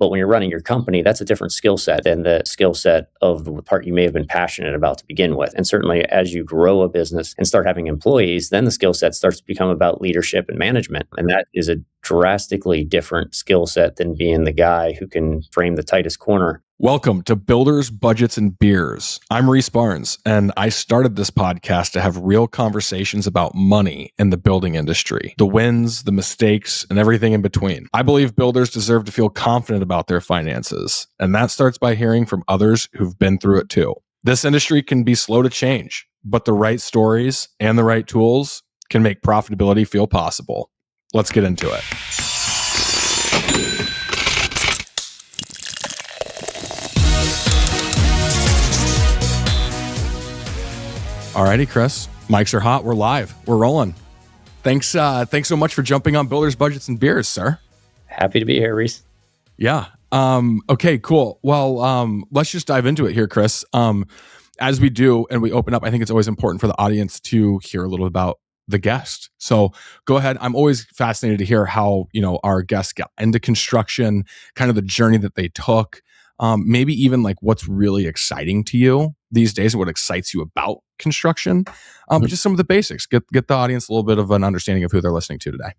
But when you're running your company, that's a different skill set than the skill set of the part you may have been passionate about to begin with. And certainly as you grow a business and start having employees, then the skill set starts to become about leadership and management. And that is a drastically different skill set than being the guy who can frame the tightest corner. Welcome to Builders, Budgets, and Beers. I'm Reece Barnes, and I started this podcast to have real conversations about money in the building industry, the wins, the mistakes, and everything in between. I believe builders deserve to feel confident about their finances, and that starts by hearing from others who've been through it too. This industry can be slow to change, but the right stories and the right tools can make profitability feel possible. Let's get into it. Alrighty, Chris. Mics are hot. We're live. We're rolling. Thanks so much for jumping on Builders, Budgets, and Beers, sir. Happy to be here, Reece. Yeah. Okay, cool. Well, let's just dive into it here, Chris. As we do and we open up, I think it's always important for the audience to hear a little about the guest. So go ahead. I'm always fascinated to hear how, our guests got into construction, kind of the journey that they took. Maybe even like what's really exciting to you these days and what excites you about construction. But just some of the basics. Get the audience a little bit of an understanding of who they're listening to today.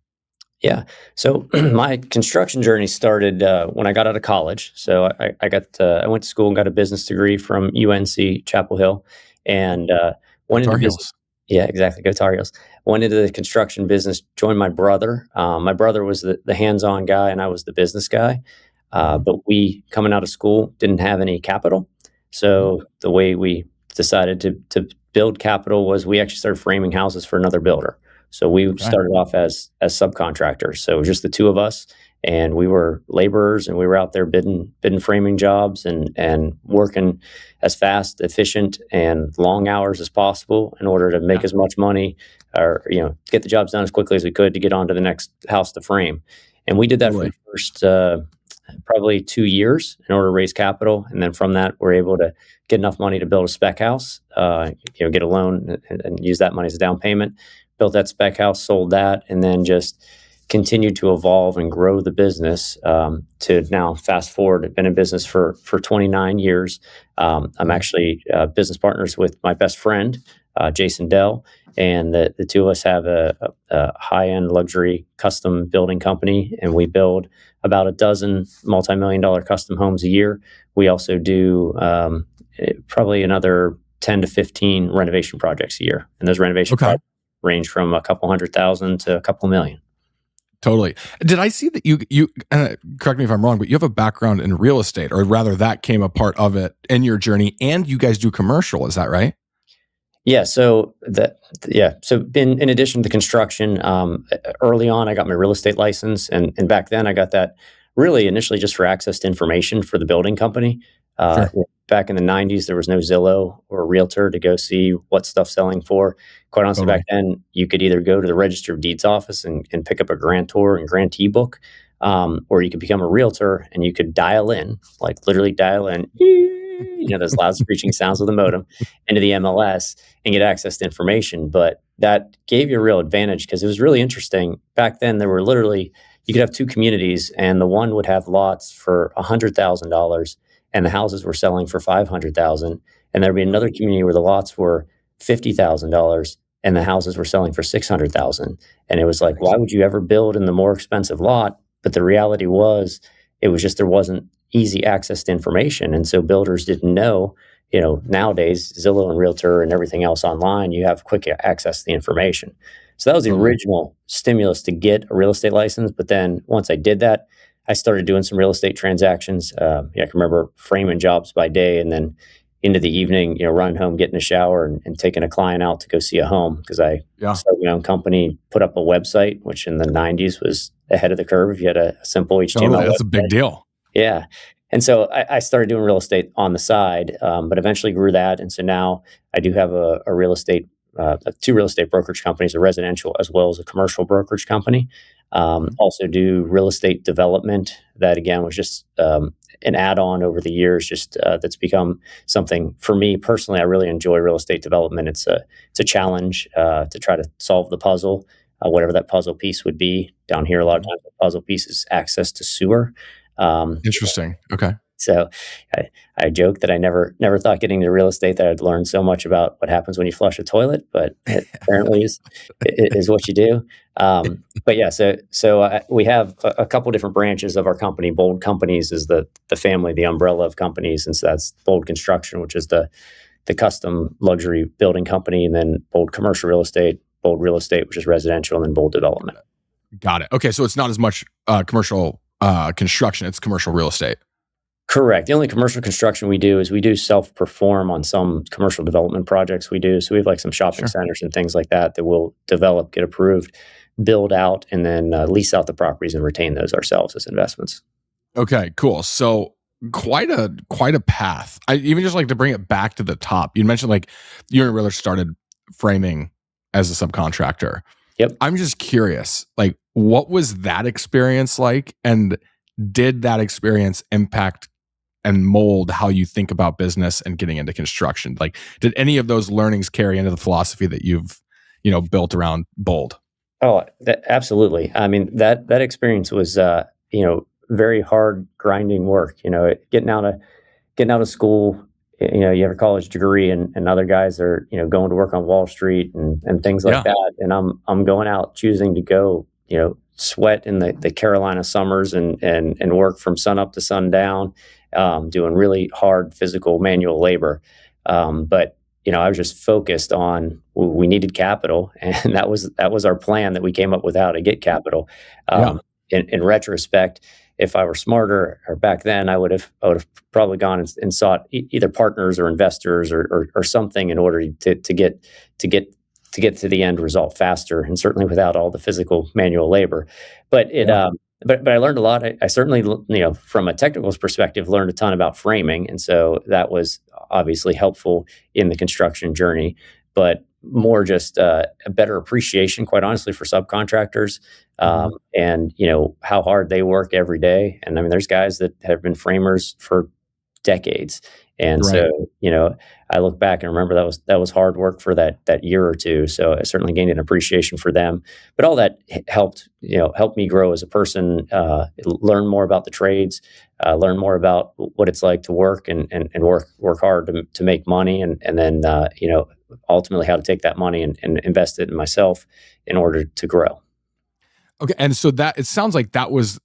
Yeah. So my construction journey started when I got out of college. So I went to school and got a business degree from UNC Chapel Hill, and went into business. Yeah, exactly. Go Tar Heels. Went into the construction business. Joined my brother. My brother was the hands-on guy, and I was the business guy. But we, coming out of school, didn't have any capital. So the way we decided to build capital was we actually started framing houses for another builder. So we started off as subcontractors. So it was just the two of us, and we were laborers, and we were out there bidding framing jobs and working as fast, efficient, and long hours as possible in order to make as much money or get the jobs done as quickly as we could to get on to the next house to frame. And we did that for the first probably 2 years in order to raise capital. And then from that, we're able to get enough money to build a spec house, get a loan and use that money as a down payment. Built that spec house, sold that, and then just continued to evolve and grow the business to now fast forward. I've been in business for 29 years. I'm actually business partners with my best friend, Jason Dell, and the two of us have a high-end luxury custom building company, and we build about a dozen multi-million-dollar custom homes a year. We also do probably another 10 to 15 renovation projects a year, and those renovation projects range from a couple $100,000 to a couple million. Totally. Did I see that you correct me if I'm wrong, but you have a background in real estate, or rather that came a part of it in your journey, and you guys do commercial, is that right? Yeah. So in addition to construction, early on, I got my real estate license. And back then I got that really initially just for access to information for the building company. Back in the 90s, there was no Zillow or Realtor to go see what stuff's selling for. Quite honestly, back then, you could either go to the Register of Deeds office and pick up a grantor and grantee book, or you could become a realtor and you could dial in, like literally dial in, those loud screeching sounds with the modem into the MLS and get access to information. But that gave you a real advantage because it was really interesting. Back then, there were literally, you could have two communities, and the one would have lots for $100,000 and the houses were selling for $500,000. And there'd be another community where the lots were $50,000 and the houses were selling for $600,000. And it was like, why would you ever build in the more expensive lot? But the reality was, it was just there wasn't easy access to information. And so builders didn't know, nowadays, Zillow and Realtor and everything else online, you have quick access to the information. So that was the original stimulus to get a real estate license. But then once I did that, I started doing some real estate transactions. I can remember framing jobs by day and then into the evening, running home, getting a shower and taking a client out to go see a home because I started my own company, put up a website, which in the 90s was ahead of the curve. If you had a simple HTML that's website. A big deal. Yeah. And so I started doing real estate on the side, but eventually grew that. And so now I do have a real estate, two real estate brokerage companies, a residential as well as a commercial brokerage company. Also do real estate development. That again was just an add-on over the years, just that's become something for me personally. I really enjoy real estate development. It's a challenge to try to solve the puzzle, whatever that puzzle piece would be. Down here, a lot of times the puzzle piece is access to sewer. Interesting. Okay. So I, I joke that I never thought getting into real estate that I'd learn so much about what happens when you flush a toilet, but it apparently is what you do. But yeah, we have a couple different branches of our company. Bold Companies is the family, the umbrella of companies, and so that's Bold Construction, which is the custom luxury building company, and then Bold Commercial Real Estate, Bold Real Estate, which is residential, and then Bold Development. Got it. Okay, so it's not as much commercial construction; it's commercial real estate. Correct. The only commercial construction we do is we do self-perform on some commercial development projects we do. So we have like some shopping Sure. centers and things like that that we'll develop, get approved, build out, and then lease out the properties and retain those ourselves as investments. Okay, cool. So quite a path. I even just like to bring it back to the top. You mentioned like you and Riller started framing as a subcontractor. Yep. I'm just curious, like what was that experience like, and did that experience impact and mold how you think about business and getting into construction? Like, did any of those learnings carry into the philosophy that you've, built around Bold? Oh, absolutely. I mean, that experience was, very hard, grinding work. Getting out of school. You have a college degree, and other guys are, going to work on Wall Street and things like Yeah. that. And I'm going out choosing to go, sweat in the Carolina summers and work from sun up to sundown, doing really hard physical manual labor. But I was just focused on we needed capital, and that was our plan that we came up with how to get capital. Yeah. In retrospect, if I were smarter or back then, I would have probably gone and sought either partners or investors or something in order to get to the end result faster, and certainly without all the physical manual labor. But but I learned a lot. I certainly, from a technical perspective, learned a ton about framing, and so that was obviously helpful in the construction journey. But more just a better appreciation, quite honestly, for subcontractors, and how hard they work every day. And I mean, there's guys that have been framers for decades, and Right. so I look back and remember that was hard work for that year or two. So I certainly gained an appreciation for them. But all that helped me grow as a person, learn more about the trades, learn more about what it's like to work and work hard to make money, and then ultimately how to take that money and invest it in myself in order to grow. Okay, and so that it sounds like that was.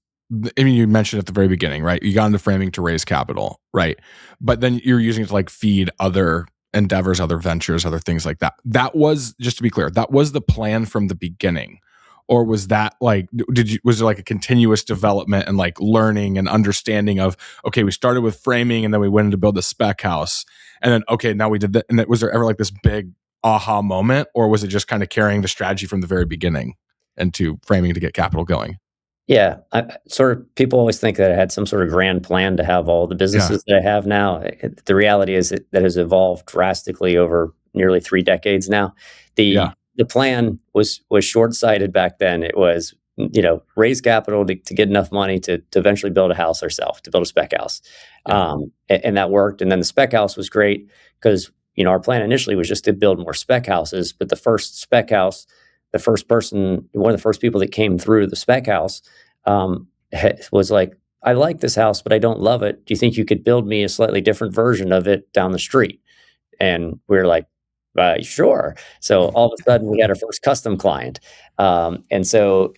I mean, you mentioned at the very beginning, right? You got into framing to raise capital, right? But then you're using it to like feed other endeavors, other ventures, other things like that. That was, just to be clear, that was the plan from the beginning, or was that like, was there like a continuous development and like learning and understanding of, okay, we started with framing and then we went in to build a spec house, and then okay, now we did that. And was there ever like this big aha moment, or was it just kind of carrying the strategy from the very beginning into framing to get capital going? Yeah, people always think that I had some sort of grand plan to have all the Yeah. businesses that I have now. The reality is that has evolved drastically over nearly 3 decades now. Yeah. The plan was short-sighted back then. It was, raise capital to get enough money to eventually build a house ourselves, to build a spec house. Yeah. And that worked. And then the spec house was great because, our plan initially was just to build more spec houses. But the first spec house, one of the first people that came through the spec house, was like, I like this house, but I don't love it. Do you think you could build me a slightly different version of it down the street? And we were like, sure. So all of a sudden we had our first custom client. And so,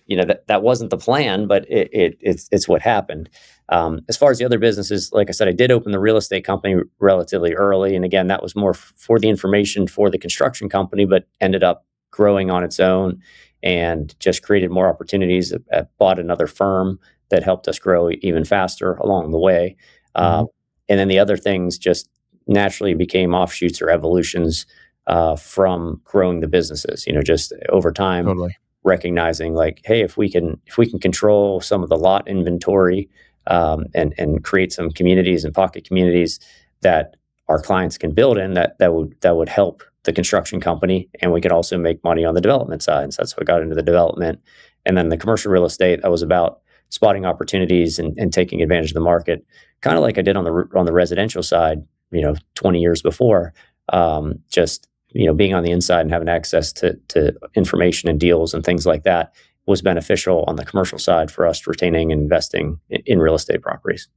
that wasn't the plan, but it's what happened. As far as the other businesses, like I said, I did open the real estate company relatively early. And again, that was more for the information for the construction company, but ended up growing on its own and just created more opportunities. Bought another firm that helped us grow even faster along the way. And then the other things just naturally became offshoots or evolutions from growing the businesses. Just over time, Totally. recognizing like, hey, if we can control some of the lot inventory, and create some communities and pocket communities that our clients can build in, that would help the construction company, and we could also make money on the development side. So that's what got into the development. And then the commercial real estate, that was about spotting opportunities and taking advantage of the market, kind of like I did on the residential side, 20 years before. Just being on the inside and having access to information and deals and things like that was beneficial on the commercial side for us retaining and investing in real estate properties.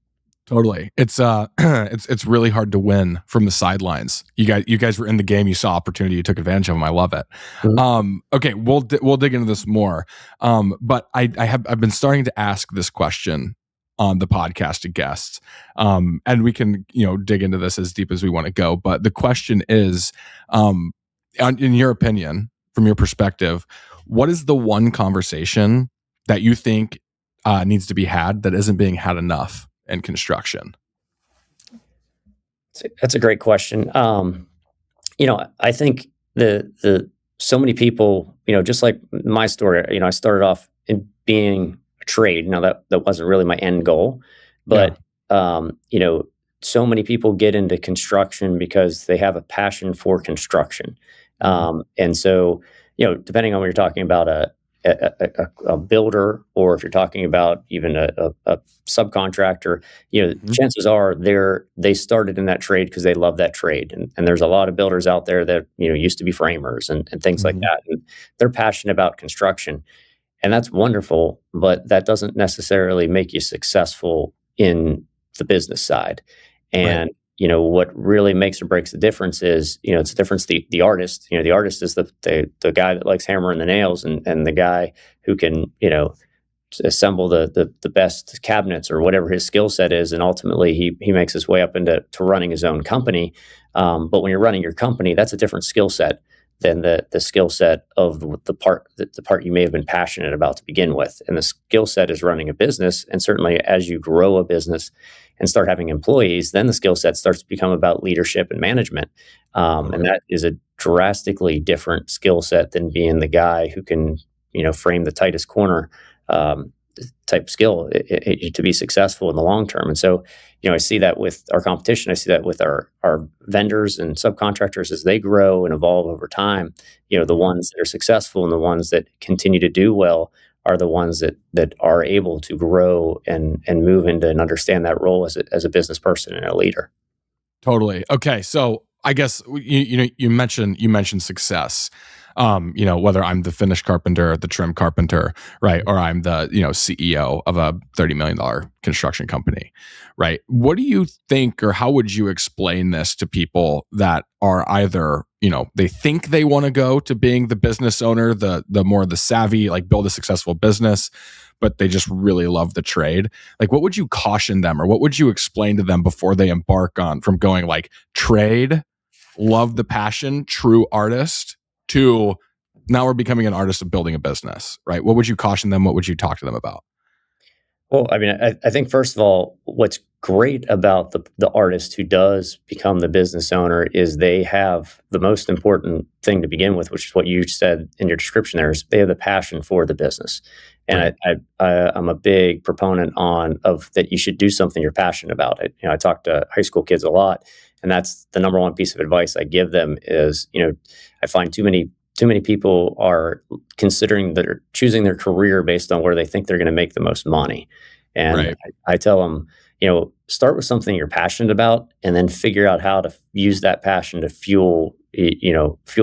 Totally. It's it's really hard to win from the sidelines. You guys were in the game, you saw opportunity, you took advantage of them. I love it. Okay, we'll dig into this more. But I've been starting to ask this question on the podcast to guests. And we can, dig into this as deep as we want to go. But the question is, in your opinion, from your perspective, what is the one conversation that you think needs to be had that isn't being had enough in construction? That's a great question. I think the so many people, just like my story, I started off in being a trade. Now that wasn't really my end goal, Yeah. but so many people get into construction because they have a passion for construction. And so, depending on what you're talking about, a builder, or if you're talking about even a subcontractor, Mhm. chances are they started in that trade because they love that trade. And there's a lot of builders out there that, used to be framers and things like Mhm. that. And they're passionate about construction. And that's wonderful, but that doesn't necessarily make you successful in the business side. Right. And what really makes or breaks the difference is, it's the difference. The artist, the artist is the guy that likes hammering the nails, and the guy who can, assemble the best cabinets or whatever his skill set is, and ultimately he makes his way up into running his own company. But when you're running your company, that's a different skill set than the skill set of the part you may have been passionate about to begin with. And the skill set is running a business, and certainly as you grow a business and start having employees, then the skill set starts to become about leadership and management. And Totally. that is a drastically different skill set than being the guy who can, frame the tightest corner, um, type skill to be successful in the long term. And so, I see that with our competition. I see that with our vendors and subcontractors as they grow and evolve over time. The Mhm. ones that are successful and the ones that continue to do well are the ones that are able to grow and move into and understand that role as a business person and a leader. Totally. Okay, so I guess you mentioned success. Whether I'm the finished carpenter, the trim carpenter, right, or I'm the CEO of a $30 million construction company, right? What do you think, or how would you explain this to people that are either they think they want to go to being the business owner, the more the savvy, like build a successful business, but they just really love the trade? Like, what would you caution them, or what would you explain to them before they embark on from going like trade, love the passion, true artist, to now we're becoming an artist of building a business, right? What would you caution them? What would you talk to them about? Well, I mean, I think first of all, what's great about the artist who does become the business owner is they have the most important thing to begin with, which is what you said in your description there, is they have the passion for the business. Right. And I'm a big proponent of that you should do something you're passionate about. I talk to high school kids a lot, and that's the number one piece of advice I give them is, I find too many people are considering they're choosing their career based on where they think they're going to make the most money. And Right. I tell them, start with something you're passionate about, and then figure out how to use that passion to fuel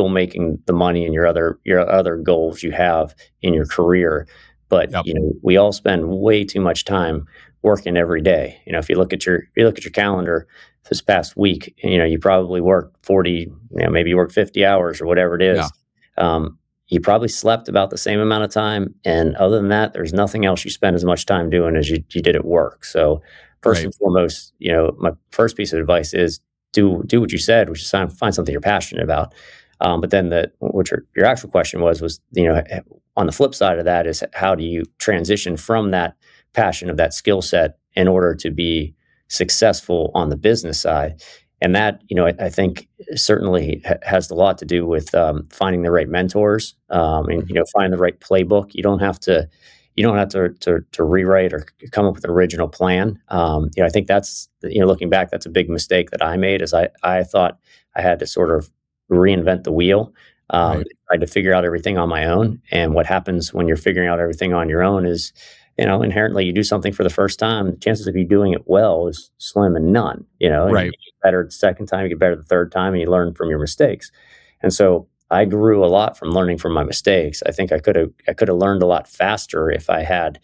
making the money and your other goals you have in your career. But Yep. we all spend way too much time working every day. If you look at your calendar this past week, you probably worked 40, maybe you worked 50 hours or whatever it Yeah. is. You probably slept about the same amount of time, and other than that, there's nothing else you spend as much time doing as you did at work. So, first Right. and foremost, my first piece of advice is do what you said, which is find something you're passionate about. But then what your actual question was on the flip side of that is how do you transition from that passion of that skill set in order to be successful on the business side? And that, I think certainly has a lot to do with finding the right mentors, and Mhm. find the right playbook. You don't have to rewrite or come up with an original plan. I think that's, looking back, that's a big mistake that I made. Is I thought I had to sort of reinvent the wheel. Right. Tried to figure out everything on my own. And what happens when you're figuring out everything on your own is, inherently you do something for the first time, the chances of you doing it well is slim and none. And you Right. get better the second time, you get better the third time, and you learn from your mistakes. And so I grew a lot from learning from my mistakes. I think I could have learned a lot faster if I had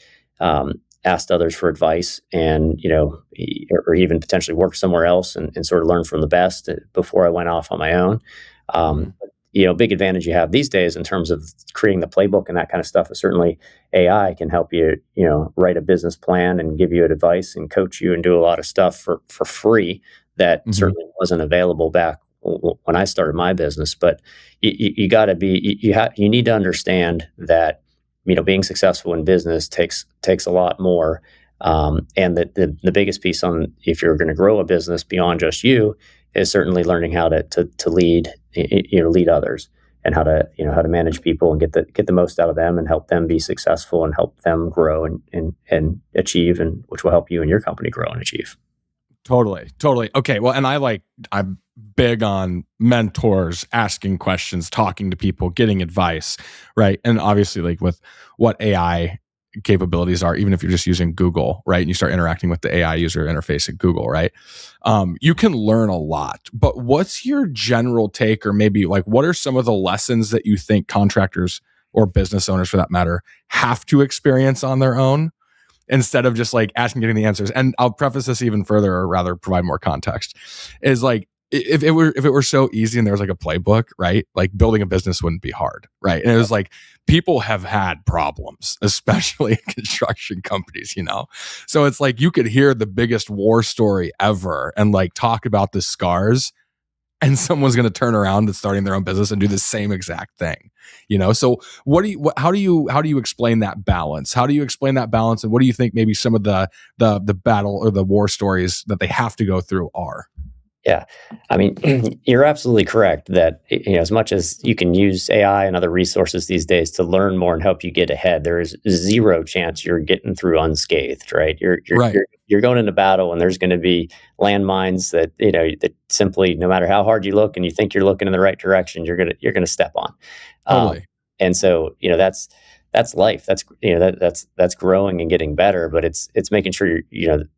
asked others for advice, and or even potentially worked somewhere else and sort of learn from the best before I went off on my own. Mhm. Big advantage you have these days in terms of creating the playbook and that kind of stuff is certainly AI can help you, write a business plan and give you advice and coach you and do a lot of stuff for free that Mhm. certainly wasn't available back when I started my business. But you got to be you need to understand that being successful in business takes a lot more. And the biggest piece on if you're going to grow a business beyond just you is certainly learning how to lead lead others, and how to manage people and get the most out of them and help them be successful and help them grow and achieve, and which will help you and your company grow and achieve. Totally. Totally. Okay. Well, and I'm big on mentors, asking questions, talking to people, getting advice, right? And obviously, like with what AI capabilities are, even if you're just using Google, right? And you start interacting with the AI user interface at Google, right? You can learn a lot. But what's your general take, or maybe like what are some of the lessons that you think contractors or business owners for that matter have to experience on their own, instead of just like asking, getting the answers? And I'll preface this even further, or rather provide more context, is like, if it were so easy and there was like a playbook, right? Like building a business wouldn't be hard, right? And it was like people have had problems, especially in construction companies, So it's like you could hear the biggest war story ever and like talk about the scars, and someone's going to turn around and starting their own business and do the same exact thing. So how do you explain that balance? How do you explain that balance, and what do you think maybe some of the battle or the war stories that they have to go through are? Yeah. I mean, you're absolutely correct that, as much as you can use AI and other resources these days to learn more and help you get ahead, there is zero chance you're getting through unscathed, right? You're you're Right. you're you're going into battle, and there's going to be landmines that, that simply, no matter how hard you look and you think you're looking in the right direction, you're gonna step on. Um, Totally. and so, that's life. That's growing and getting better, but it's making sure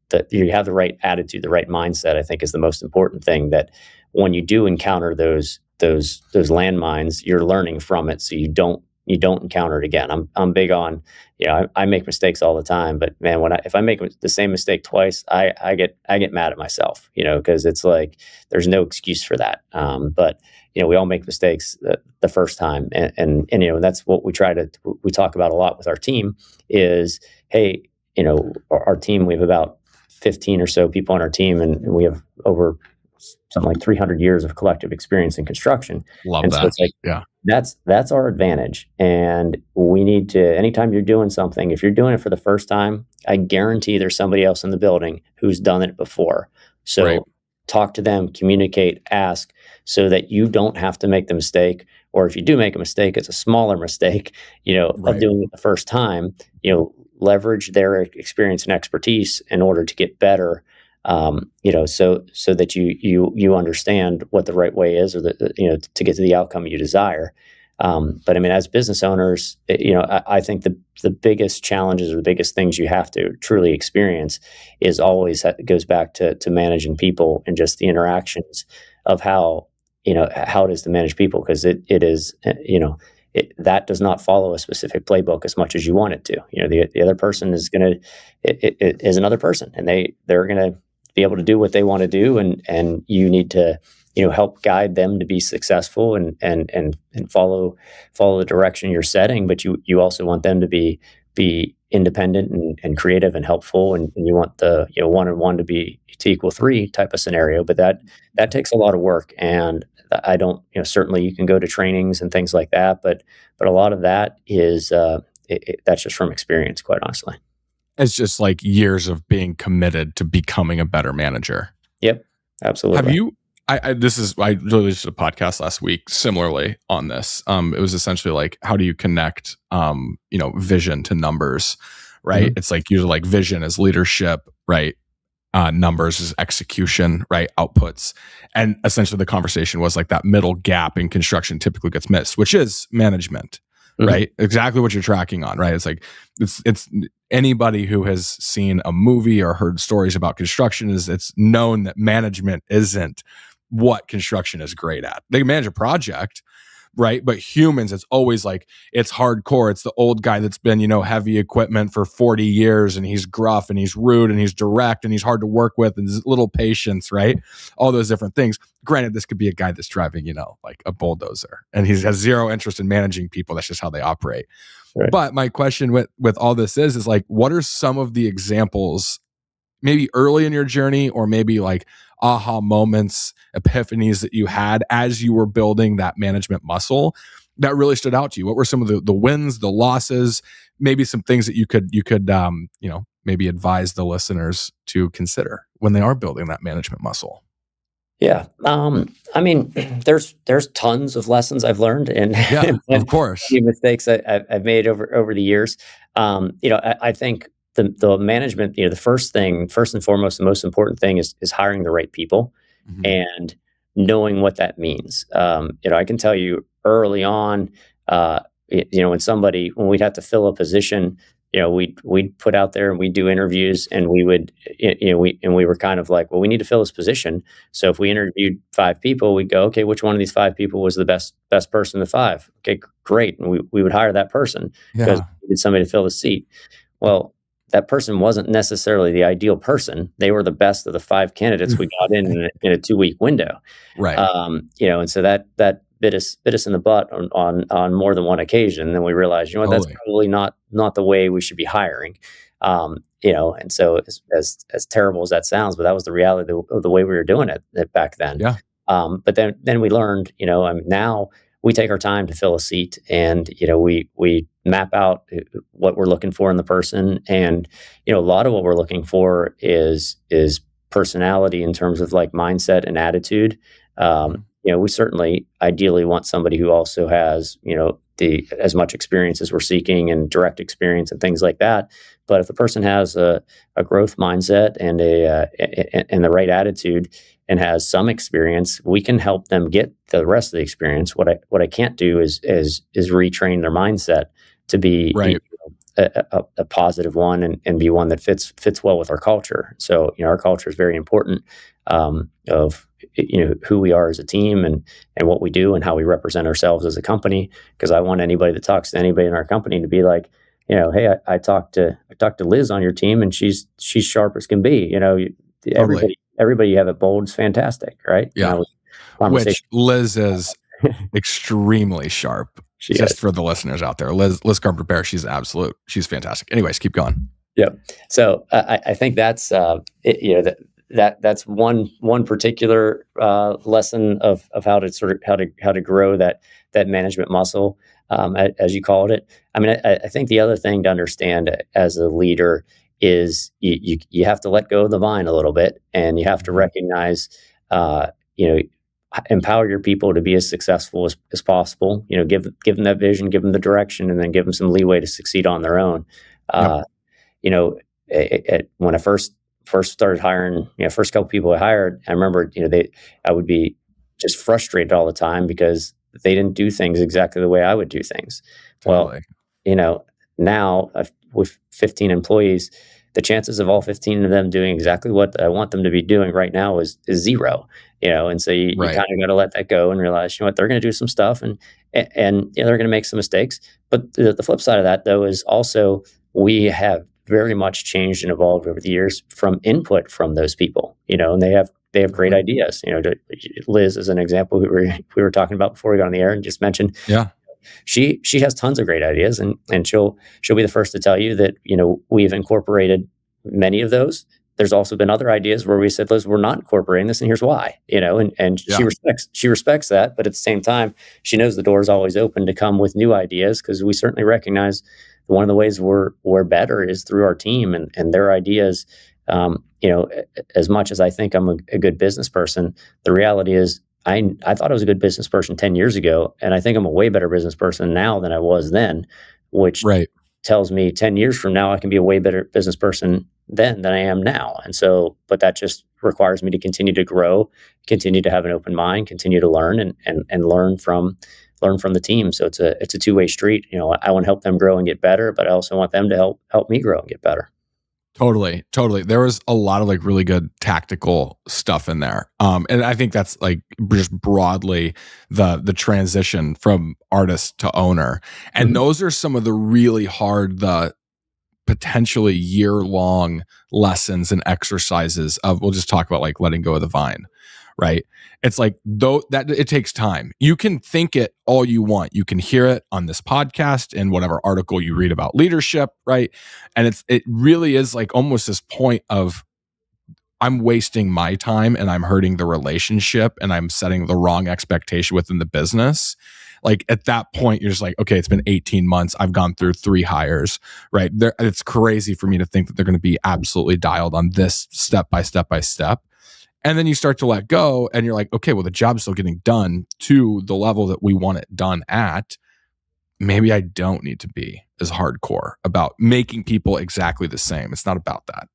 that you have the right attitude, the right mindset. I think is the most important thing. That when you do encounter those landmines, you're learning from it, so you don't encounter it again. I'm big on, I make mistakes all the time, but man, if I make the same mistake twice, I get mad at myself, because it's like there's no excuse for that. But we all make mistakes the first time, and that's what we talk about a lot with our team is, hey, our team, we have about 15 or so people on our team, and we have over something like 300 years of collective experience in construction. Love And so that. it's like Yeah. that's our advantage. And we need to, anytime you're doing something, if you're doing it for the first time, I guarantee there's somebody else in the building who's done it before. Right. So talk to them, communicate, ask, so that you don't have to make the mistake. Or if you do make a mistake, it's a smaller mistake, of Right. doing it the first time, leverage their experience and expertise in order to get better. So that you understand what the right way is, or to get to the outcome you desire. But I mean, as business owners, I think the biggest challenges, or the biggest things you have to truly experience is always goes back to managing people, and just the interactions of how it is to manage people, because it is, that does not follow a specific playbook as much as you want it to. The other person is going to, it is another person, and they're going to be able to do what they want to do, and you need to help guide them to be successful, and follow the direction you're setting. But you also want them to be independent and creative and helpful, and you want the 1 and 1 to equal 3 type of scenario. But that takes a lot of work, and I don't, certainly you can go to trainings and things like that, but a lot of that is that's just from experience, quite honestly. It's just like years of being committed to becoming a better manager. Yep, Have absolutely. you? I released a podcast last week similarly on this. It was essentially like, how do you connect, vision to numbers, right? Mhm. It's like usually like vision is leadership, right? Numbers is execution, right? Outputs. And essentially the conversation was like that middle gap in construction typically gets missed, which is management, Mhm. right? Exactly what you're tracking on, right? It's like, it's anybody who has seen a movie or heard stories about construction is it's known that management isn't what construction is great at. They can manage a project, right? But humans, it's always like, it's hardcore. It's the old guy that's been, heavy equipment for 40 years, and he's gruff and he's rude and he's direct and he's hard to work with and there's little patience, right? All those different things. Granted, this could be a guy that's driving, like a bulldozer, and he has zero interest in managing people. That's just how they operate. Right. But my question with all this is like, what are some of the examples, maybe early in your journey, or maybe like aha moments, epiphanies that you had as you were building that management muscle that really stood out to you? What were some of the wins, the losses, maybe some things that you could maybe advise the listeners to consider when they are building that management muscle? Yeah. I mean, there's tons of lessons I've learned, and, yeah, and of course, many mistakes I've made over the years. I think the management, the first and foremost, the most important thing is hiring the right people, mm-hmm. and knowing what that means. I can tell you early on, when we'd have to fill a position, we'd put out there and we'd do interviews, and we were kind of like, well, we need to fill this position. So if we interviewed 5 people, we'd go, okay, which one of these 5 people was the best person of the 5? Okay, great. And we would hire that person because we needed somebody to fill the seat. Well, that person wasn't necessarily the ideal person. They were the best of the 5 candidates we got in a 2-week window. Right. And so that bit us in the butt on more than one occasion. And then we realized, that's probably not the way we should be hiring. And so as terrible as that sounds, but that was the reality of the way we were doing it back then. Yeah. But then we learned, now we take our time to fill a seat, and, we map out what we're looking for in the person. And, a lot of what we're looking for is personality in terms of like mindset and attitude. We certainly ideally want somebody who also has, as much experience as we're seeking, and direct experience and things like that. But if the person has a growth mindset and and the right attitude and has some experience, we can help them get the rest of the experience. What I can't do is retrain their mindset to be right. a positive one, and be one that fits well with our culture. So, our culture is very important, of who we are as a team, and what we do and how we represent ourselves as a company. Because I want anybody that talks to anybody in our company to be like, hey, I talked to Liz on your team, and she's sharp as can be. Totally. Everybody you have at Bold is fantastic, right? Yeah. Which Liz is extremely sharp. For the listeners out there, Liz Carpenter-Bear, she's fantastic. Anyways, keep going. Yeah. So I think that's that's one particular lesson of how to grow that management muscle, as you called it. I mean, I think the other thing to understand as a leader is you have to let go of the vine a little bit, and you have to recognize, empower your people to be as successful as possible. Give them that vision, give them the direction, and then give them some leeway to succeed on their own. When I first started hiring, first couple people I hired, I remember, I would be just frustrated all the time because they didn't do things exactly the way I would do things. Totally. Well, now with 15 employees, the chances of all 15 of them doing exactly what I want them to be doing right now is 0. And so you kind of got to let that go and realize, they're going to do some stuff, and they're going to make some mistakes. But the flip side of that, though, is also we have very much changed and evolved over the years from input from those people, and they have great ideas. Liz is an example who we were talking about before we got on the air, and just mentioned. Yeah. She has tons of great ideas, and she'll be the first to tell you that, we've incorporated many of those. There's also been other ideas where we said, Liz, we're not incorporating this, and here's why, and she respects that. But at the same time, she knows the door is always open to come with new ideas, because we certainly recognize one of the ways we're better is through our team and their ideas. As much as I think I'm a good business person, the reality is I thought I was a good business person 10 years ago, and I think I'm a way better business person now than I was then, which tells me 10 years from now I can be a way better business person then than I am now. And so, but that just requires me to continue to grow, continue to have an open mind, continue to learn, and learn from the team. So it's a two-way street. I want to help them grow and get better, but I also want them to help me grow and get better. Totally, totally. There was a lot of like really good tactical stuff in there. And I think that's like just broadly the transition from artist to owner. And Mhm. those are some of the really hard, the potentially year-long lessons and exercises of, we'll just talk about like letting go of the vine, right? It's like, though, that it takes time. You can think it all you want, you can hear it on this podcast and whatever article you read about leadership, right? And it really is like almost this point of, I'm wasting my time and I'm hurting the relationship and I'm setting the wrong expectation within the business. Like at that point, you're just like, okay, it's been 18 months. I've gone through 3 hires, right? It's crazy for me to think that they're going to be absolutely dialed on this step by step by step. And then you start to let go and you're like, okay, well, the job's still getting done to the level that we want it done at. Maybe I don't need to be as hardcore about making people exactly the same. It's not about that.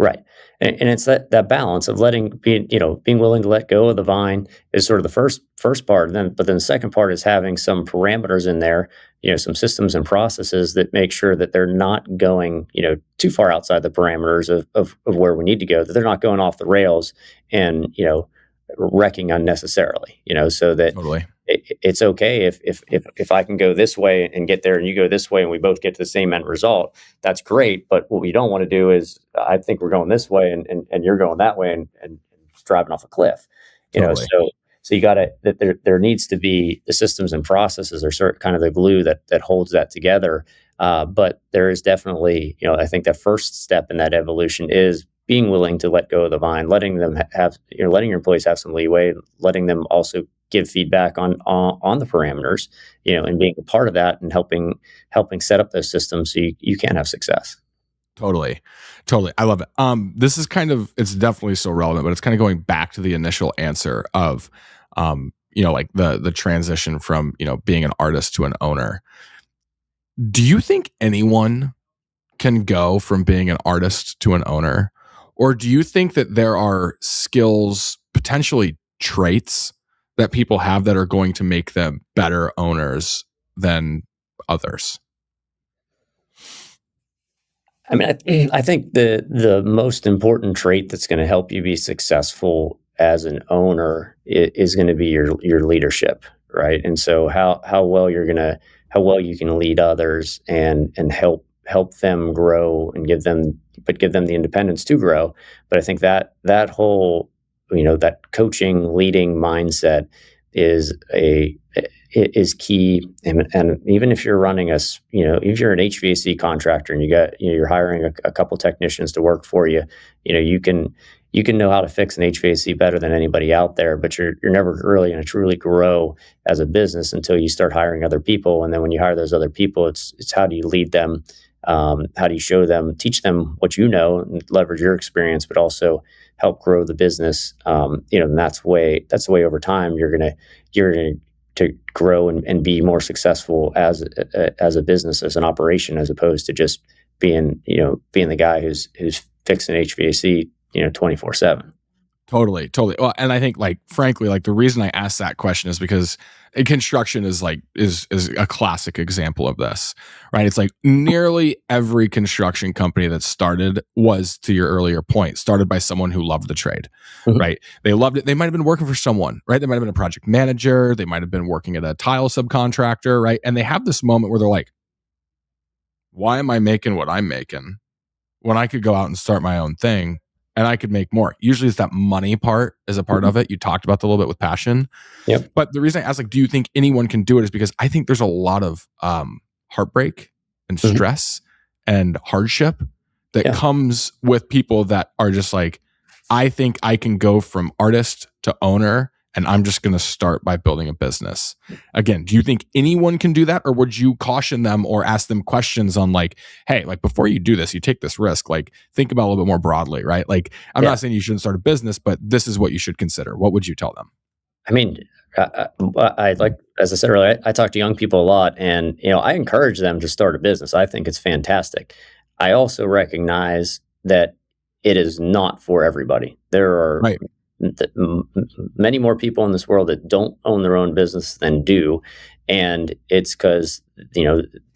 Right. And it's that balance of being willing to let go of the vine is sort of the first part. And then, but then the second part is having some parameters in there, some systems and processes that make sure that they're not going, too far outside the parameters of where we need to go, that they're not going off the rails and, wrecking unnecessarily, so that Totally. it's okay if I can go this way and get there and you go this way and we both get to the same end result. That's great. But what we don't want to do is I think we're going this way and you're going that way and driving off a cliff. Totally. So you got to that there needs to be the systems and processes are sort of kind of the glue that holds that together. But there is definitely, I think the first step in that evolution is being willing to let go of the vine, letting them have, letting your employees have some leeway, letting them also give feedback on the parameters, and being a part of that and helping set up those systems so you can have success. Totally. Totally. I love it. This is kind of, it's definitely so relevant, but it's kind of going back to the initial answer of, like the transition from, being an artist to an owner. Do you think anyone can go from being an artist to an owner? Or do you think that there are skills, potentially traits that people have that are going to make them better owners than others? I mean, I think the most important trait that's going to help you be successful as an owner is going to be your leadership, right? And so how well you can lead others and help them grow and give them the independence to grow. But I think that whole that coaching leading mindset is is key. And even if you're running if you're an HVAC contractor and you're hiring a couple technicians to work for you, you can know how to fix an HVAC better than anybody out there, but you're never really going to truly grow as a business until you start hiring other people. And then when you hire those other people, it's how do you lead them? How do you show them, teach them what you know, and leverage your experience, but also help grow the business? And that's the way over time you're gonna to grow and be more successful as a business, as an operation, as opposed to just being the guy who's fixing HVAC 24/7. Totally, totally. Well, and I think, like, frankly, like the reason I asked that question is because construction is like is a classic example of this, right? It's like nearly every construction company that started was, to your earlier point, started by someone who loved the trade, Mhm. right? They loved it. They might have been working for someone, right? They might have been a project manager. They might have been working at a tile subcontractor, right? And they have this moment where they're like, "Why am I making what I'm making when I could go out and start my own thing and I could make more?" Usually it's that money part is a part Mhm. of it. You talked about that a little bit with passion. Yep. But the reason I asked, like, do you think anyone can do it is because I think there's a lot of heartbreak and Mhm. stress and hardship that Yeah. comes with people that are just like, I think I can go from artist to owner and I'm just going to start by building a business. Again, do you think anyone can do that? Or would you caution them or ask them questions on like, hey, like before you do this, you take this risk, like think about it a little bit more broadly, right? Like, I'm Yeah. not saying you shouldn't start a business, but this is what you should consider. What would you tell them? I mean, I like, as I said earlier, I talk to young people a lot, and I encourage them to start a business. I think it's fantastic. I also recognize that it is not for everybody. There are Right. many more people in this world that don't own their own business than do, and it's because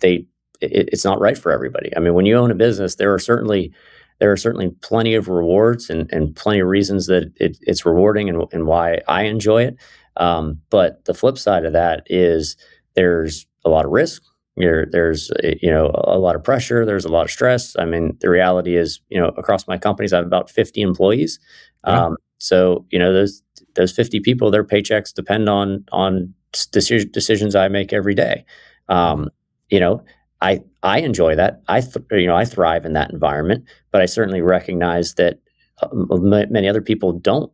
they it's not right for everybody. I mean, when you own a business, there are certainly there are certainly plenty of rewards and plenty of reasons that it's rewarding and why I enjoy it. But the flip side of that is there's a lot of risk. There's a lot of pressure. There's a lot of stress. I mean, the reality is, across my companies, I have about 50 employees. Yeah. So those 50 people, their paychecks depend on decisions I make every day. Mhm. Um, you know, I enjoy that. I thrive in that environment, but I certainly recognize that many other people don't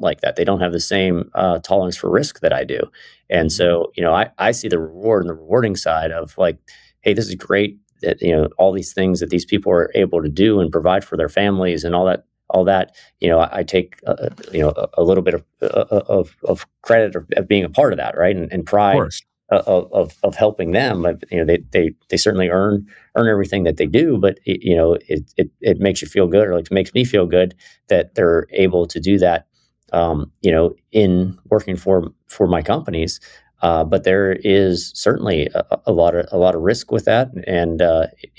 like that. They don't have the same tolerance for risk that I do, and Mhm. so I see the reward and the rewarding side of like, hey, this is great that all these things that these people are able to do and provide for their families and all that. All that I take a little bit of credit of being a part of that, right, and Of pride course. of helping them. But, they certainly earn everything that they do, but it makes you feel good, or like it makes me feel good that they're able to do that, in working for my companies. But there is certainly a lot of risk with that, and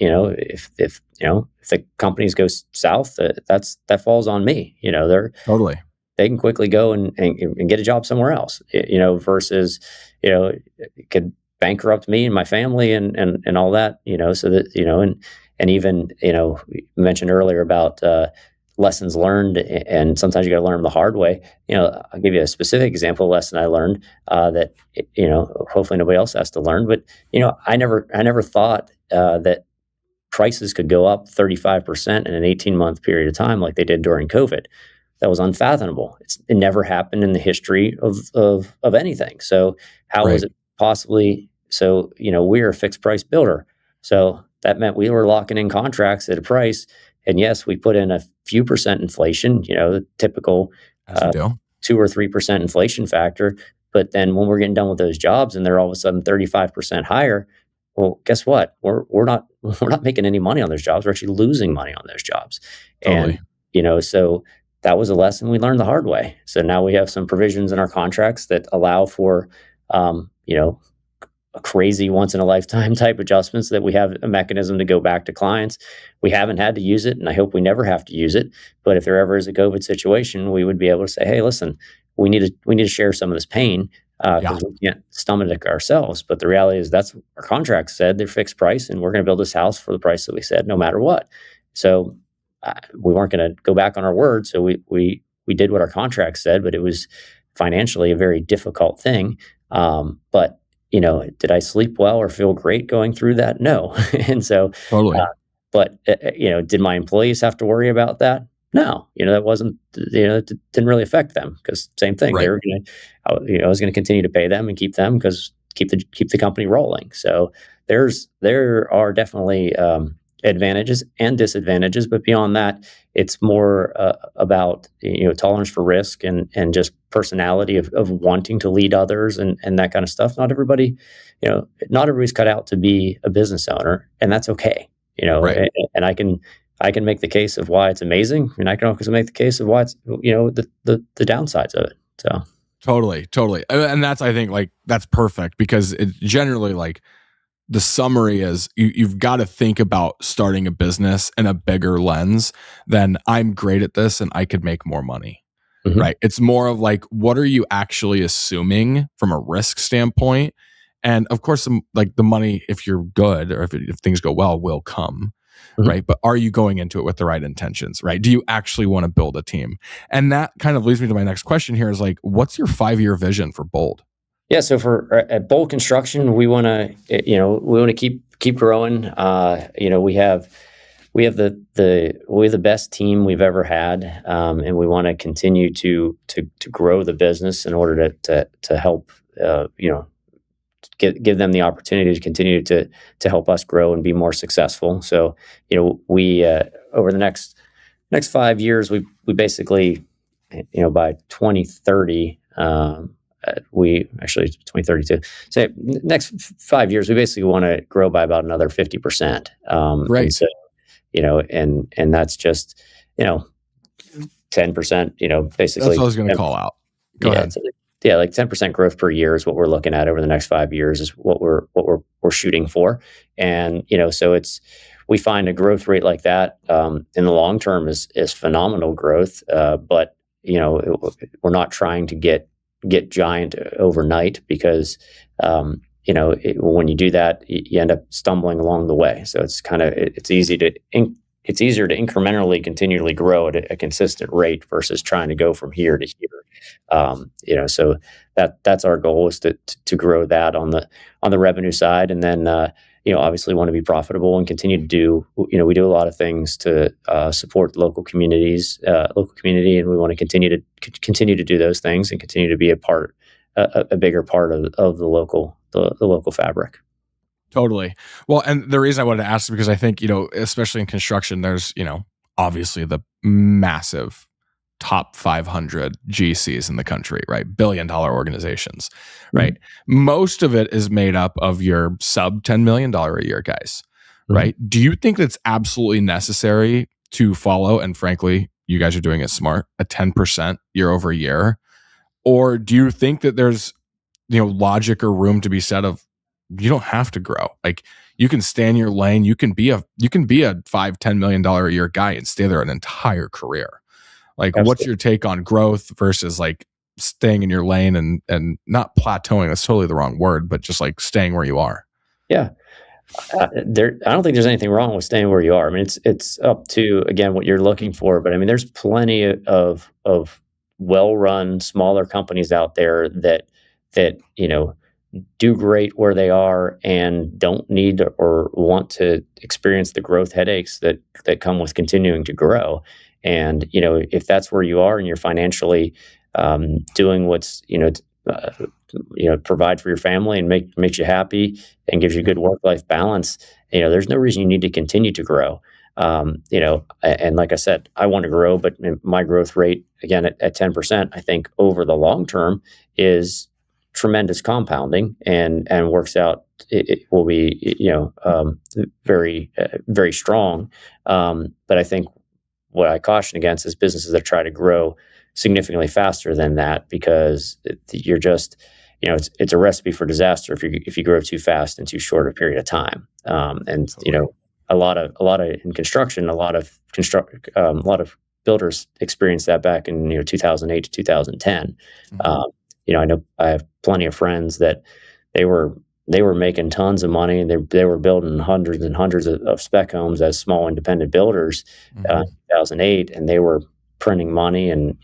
if the companies go south, that falls on me. Totally. They can quickly go and get a job somewhere else, versus, it could bankrupt me and my family and all that, so that, and even, we mentioned earlier about, lessons learned, and sometimes you got to learn them the hard way. I'll give you a specific example of lesson I learned, that, hopefully nobody else has to learn, but, I never thought, that prices could go up 35% in an 18-month period of time like they did during COVID. That was unfathomable. It never happened in the history of anything. So how was Right. it possibly? So we're a fixed price builder. So that meant we were locking in contracts at a price. And yes, we put in a few percent inflation. The typical As you uh, do. 2 or 3% inflation factor. But then when we're getting done with those jobs and they're all of a sudden 35% higher, well, guess what? We're not we're not making any money on those jobs. We're actually losing money on those jobs. And Totally. so that was a lesson we learned the hard way. So now we have some provisions in our contracts that allow for, um, you know, a crazy once in a lifetime type adjustments, that we have a mechanism to go back to clients. We haven't had to use it, and I hope we never have to use it. But if there ever is a COVID situation, we would be able to say, "Hey, listen, we need to share some of this pain, Yeah. because we can't stomach it ourselves." But the reality is that's what our contract said. They're fixed price, and we're going to build this house for the price that we said, no matter what. So we weren't going to go back on our word. So we did what our contract said, but it was financially a very difficult thing. But did I sleep well or feel great going through that? No. And so, uh, Totally. but did my employees have to worry about that? No. That wasn't. It didn't really affect them, because same thing. They Right. were going to. I was going to continue to pay them and keep them, because keep the company rolling. So there are definitely advantages and disadvantages, but beyond that, it's more about tolerance for risk and just personality of wanting to lead others and that kind of stuff. Not everybody's cut out to be a business owner, and that's okay. Right. And I can make the case of why it's amazing, and I can also make the case of why it's the downsides of it. So. Totally. Totally. And that's, I think, like, that's perfect, because it generally, like, the summary is you've got to think about starting a business in a bigger lens than I'm great at this and I could make more money. Mhm. Right. It's more of like, what are you actually assuming from a risk standpoint? And of course, like, the money, if you're good, or if things go well, will come. Mhm. Right. But are you going into it with the right intentions? Right. Do you actually want to build a team? And that kind of leads me to my next question here, is like, what's your 5-year vision for Bold? Yeah, so for at Bolt Construction, we want to keep growing. We have the best team we've ever had, and we want to continue to grow the business in order to help give them the opportunity to continue to help us grow and be more successful. So we over the next 5 years, we basically, by 2030, we actually 2032. So next 5 years, we basically want to grow by about another 50%. And Great. so, and that's just, 10%, That's what basically, I was going to call out. Go yeah, ahead. it's yeah, like 10% growth per year is what we're looking at over the next 5 years, is what we're shooting for. And, so we find a growth rate like that in the long term is phenomenal growth. But we're not trying to get giant overnight because when you do that, you end up stumbling along the way. So it's kind of it's it's easier to incrementally continually grow at a consistent rate versus trying to go from here to here. So that's our goal, is to grow that on the revenue side, and then obviously want to be profitable and continue to do. We do a lot of things to support local community, and we want to continue to do those things and continue to be a bigger part of the local fabric. Totally. Well, and the reason I wanted to ask is because I think, especially in construction, there's, obviously the massive top 500 GCs in the country, right? $1 billion organizations, right? Mm-hmm. Most of it is made up of your sub $10 million a year guys, mm-hmm. right? Do you think that's absolutely necessary to follow? And frankly, you guys are doing it smart, a 10% year over year. Or do you think that there's, logic or room to be said of, you don't have to grow. Like, you can stay in your lane. You can be a $5-10 million a year guy and stay there an entire career. Like, absolutely. What's your take on growth versus like staying in your lane and not plateauing? That's totally the wrong word, but just like staying where you are. Yeah. I don't think there's anything wrong with staying where you are. I mean, it's up to, again, what you're looking for, but I mean, there's plenty of well-run smaller companies out there that do great where they are and don't need or want to experience the growth headaches that come with continuing to grow. And if that's where you are and you're financially doing what's provide for your family and makes you happy and gives you good work-life balance, there's no reason you need to continue to grow. And like I said, I want to grow, but my growth rate, again, at 10%, I think over the long term is tremendous compounding and works out. It will be, very, very strong. But I think what I caution against is businesses that try to grow significantly faster than that, because you're just, it's a recipe for disaster if you grow too fast in too short a period of time. And a lot of in construction, a lot of builders experienced that back in 2008 to 2010. Mm-hmm. I know I have plenty of friends that they were making tons of money, and they were building hundreds and hundreds of spec homes as small independent builders, mm-hmm. In 2008, and they were printing money and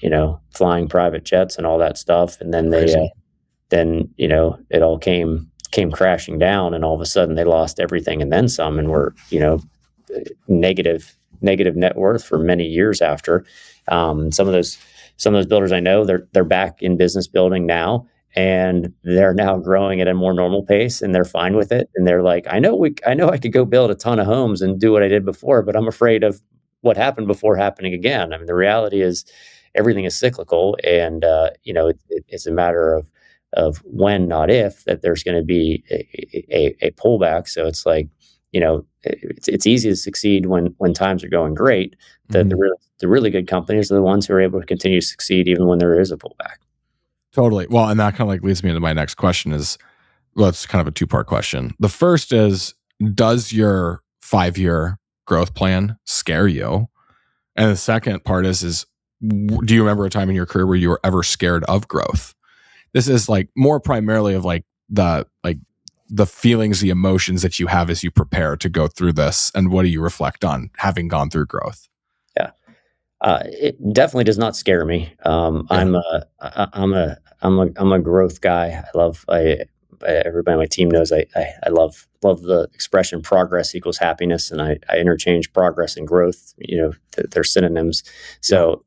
flying private jets and all that stuff, and then it all came crashing down, and all of a sudden they lost everything and then some, and were negative net worth for many years after. Some of those builders I know, they're back in business building now, and they're now growing at a more normal pace, and they're fine with it. And they're like, I know I could go build a ton of homes and do what I did before, but I'm afraid of what happened before happening again. I mean, the reality is everything is cyclical, and it's a matter of when, not if, that there's going to be a pullback. So it's like, it's easy to succeed when times are going great. Mm-hmm. The really good companies are the ones who are able to continue to succeed even when there is a pullback. Totally. Well, and that kind of like leads me into my next question it's kind of a two-part question. The first is, does your 5-year growth plan scare you? And the second part is do you remember a time in your career where you were ever scared of growth? This is like more primarily of like the feelings, the emotions that you have as you prepare to go through this, and what do you reflect on having gone through growth? Yeah, it definitely does not scare me. Yeah. I'm a growth guy. Everybody on my team knows I love the expression progress equals happiness, and I interchange progress and growth. They're synonyms. So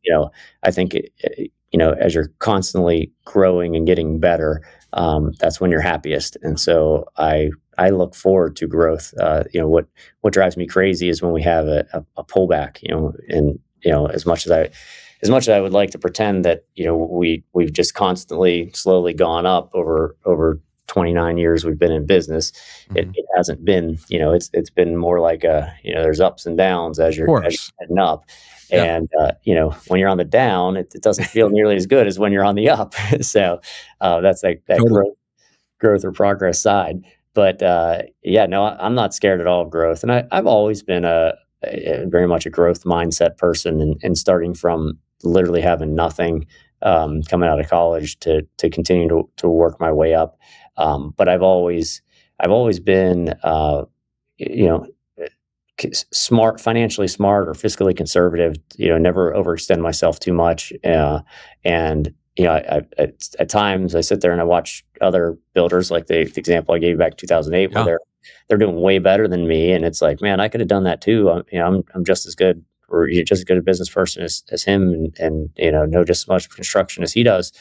I think as you're constantly growing and getting better, that's when you're happiest. And so I look forward to growth. What drives me crazy is when we have a pullback. And as much as I would like to pretend that we've just constantly slowly gone up over 29 years we've been in business, mm-hmm. it hasn't been. It's been more like there's ups and downs as you're heading up. Yeah. And, when you're on the down, it doesn't feel nearly as good as when you're on the up. So that's like that totally. growth or progress side. But yeah, no, I'm not scared at all of growth, and I've always been a very much a growth mindset person, and starting from literally having nothing, coming out of college to continue to work my way up. But I've always been you know smart, financially smart, or fiscally conservative. Never overextend myself too much. And at times I sit there and I watch other builders, like the example I gave you back in 2008, where Yeah, they're doing way better than me, and it's like, man, I could have done that too. I'm just as good, or just as good a business person as him, and know just as much construction as he does.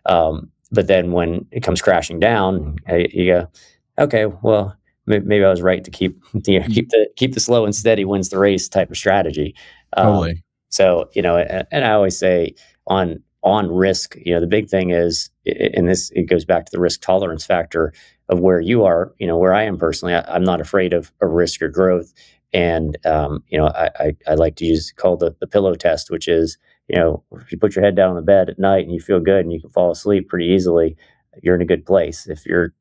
But then when it comes crashing down, you go, okay, well, maybe I was right to keep y- keep the slow and steady wins the race type of strategy. Um, totally, and I always say on risk, the big thing is, and this it goes back to the risk tolerance factor of where you are. Where I am personally, I'm not afraid of risk or growth. And I like to use called the pillow test, which is, if you put your head down on the bed at night and you feel good and you can fall asleep pretty easily, you're in a good place. If you're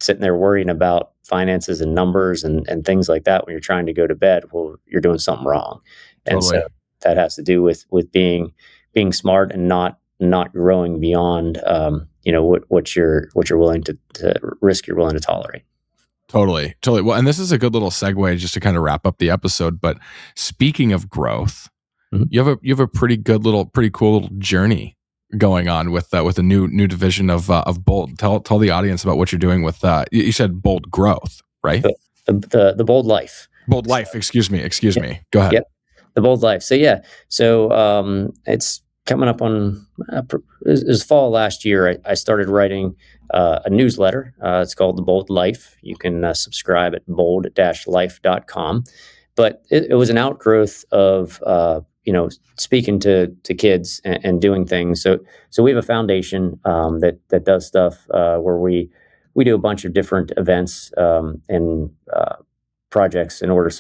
sitting there worrying about finances and numbers and things like that when you're trying to go to bed, well, you're doing something wrong. And so totally. that has to do with being smart and not growing beyond what you're willing to risk, you're willing to tolerate. Totally, totally. Well, and this is a good little segue just to kind of wrap up the episode. But speaking of growth, Mhm. you have a pretty cool little journey going on with a new division of Bold. Tell the audience about what you're doing with you said Bold Growth, right? The bold life. Bold So, Life. Excuse me. Excuse yeah, me. Go ahead. yeah. The bold life. So yeah. So it's coming up on is fall last year. I started writing a newsletter. It's called The Bold Life. You can subscribe at bold-life.com. But it was an outgrowth of speaking to kids and doing things. So we have a foundation that does stuff where we do a bunch of different events and projects in order to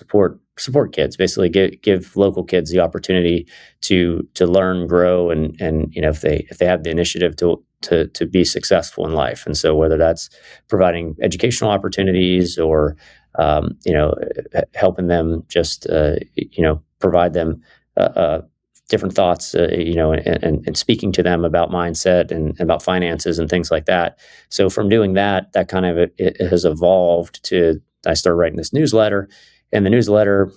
support kids. Basically, give local kids the opportunity to learn, grow, and if they have the initiative to be successful in life. And so whether that's providing educational opportunities or helping them just provide them different thoughts, and speaking to them about mindset and about finances and things like that. So from doing that kind of it has evolved to I started writing this newsletter, and the newsletter,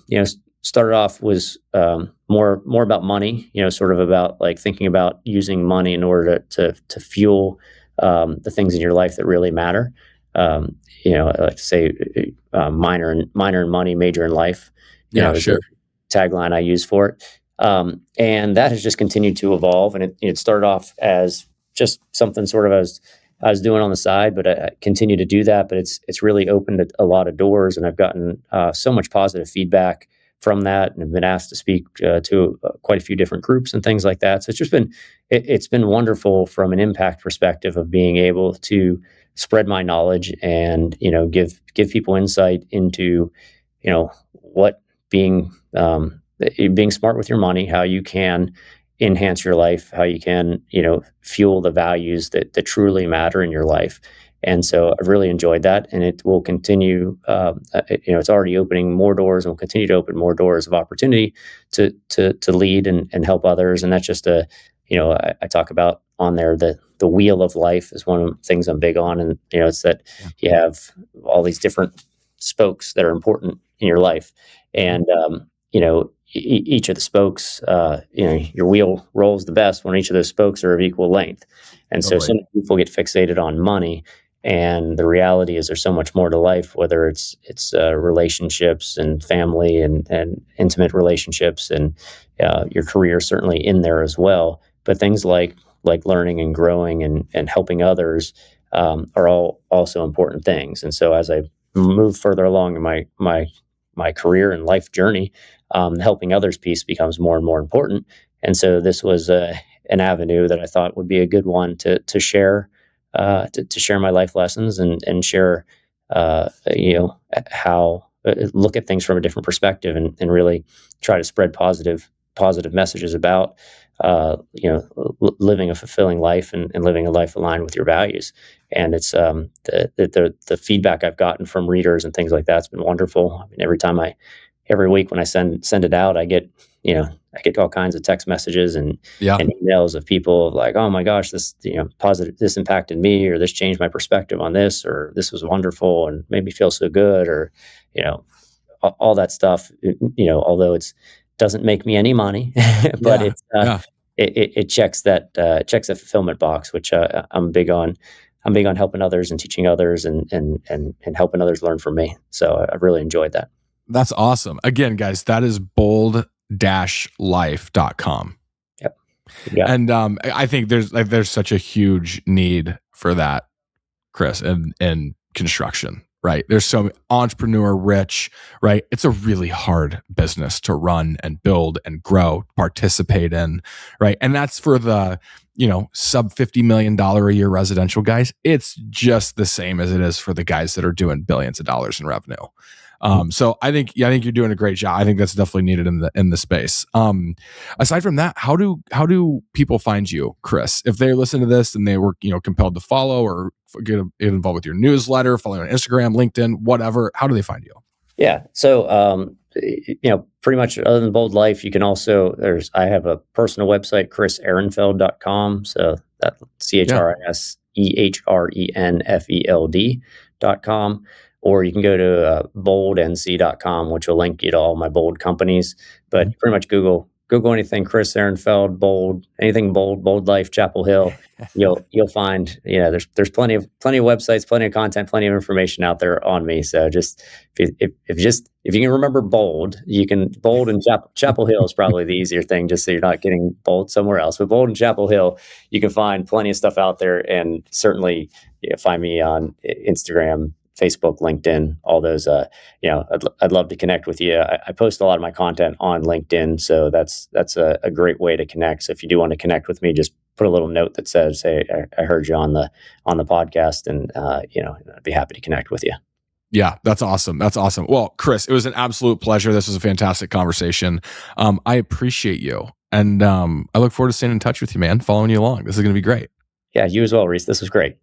started off was more about money, sort of about like thinking about using money in order to fuel the things in your life that really matter. I like to say minor in money, major in life. Yeah, Is the sure. tagline I use for it. And that has just continued to evolve, and it started off as just something sort of as I was doing on the side, but I continue to do that. But it's really opened a lot of doors, and I've gotten so much positive feedback from that, and have been asked to speak to quite a few different groups and things like that. So it's been wonderful from an impact perspective of being able to spread my knowledge and give people insight into what being smart with your money, how you can enhance your life, how you can, fuel the values that truly matter in your life. And so I've really enjoyed that, and it will continue. It's already opening more doors, and will continue to open more doors of opportunity to lead and help others. And that's just I talk about on there the wheel of life is one of the things I'm big on, and it's that Yeah. you have all these different spokes that are important in your life, Mhm. and each of the spokes, your wheel rolls the best when each of those spokes are of equal length. And so Totally. some people get fixated on money, and the reality is there's so much more to life, whether it's relationships and family and intimate relationships, and your career certainly in there as well. But things like learning and growing and helping others are all also important things. And so as I move further along in my career and life journey, the helping others piece becomes more and more important. And so this was an avenue that I thought would be a good one to share, to share my life lessons and share, how look at things from a different perspective, and really try to spread positive messages about living a fulfilling life and living a life aligned with your values. And it's the feedback I've gotten from readers and things like that's been wonderful. I mean, every week when I send it out, I get all kinds of text messages Yeah. and emails of people like, oh my gosh, this, positive, this impacted me, or this changed my perspective on this, or this was wonderful and made me feel so good, or, you know, all that stuff, although it's doesn't make me any money, but Yeah. Yeah. it checks that fulfillment box, which I'm big on. I'm big on helping others and teaching others and helping others learn from me. So I've really enjoyed that. That's awesome. Again, guys, that is bold-life.com. Yep. Yeah. And I think there's such a huge need for that, Chris, in construction, right? There's so entrepreneur rich, right? It's a really hard business to run and build and grow, participate in, right? And that's for the, sub $50 million a year residential guys. It's just the same as it is for the guys that are doing billions of dollars in revenue. So I think you're doing a great job. I think that's definitely needed in the space. Aside from that, how do people find you, Chris? If they listen to this and they were, compelled to follow or get involved with your newsletter, follow you on Instagram, LinkedIn, whatever, how do they find you? Yeah. So, pretty much other than Bold Life, you can also, I have a personal website, chrisehrenfeld.com. So that CHRISEHRENFELD.com. Or you can go to boldnc.com, which will link you to all my Bold companies. But pretty much Google anything Chris Ehrenfeld, Bold, anything Bold Life, Chapel Hill. You'll find, there's plenty of websites, plenty of content, plenty of information out there on me. So just if you can remember Bold, Bold and Chapel Hill is probably the easier thing, just so you're not getting Bold somewhere else. But Bold and Chapel Hill, you can find plenty of stuff out there, and certainly find me on Instagram, Facebook, LinkedIn, all those. I'd love to connect with you. I post a lot of my content on LinkedIn, so that's a great way to connect. So if you do want to connect with me, just put a little note that says, "Hey, I heard you on the podcast," and I'd be happy to connect with you. Yeah, that's awesome. That's awesome. Well, Chris, it was an absolute pleasure. This was a fantastic conversation. I appreciate you, and I look forward to staying in touch with you, man. Following you along. This is going to be great. Yeah, you as well, Reece. This was great.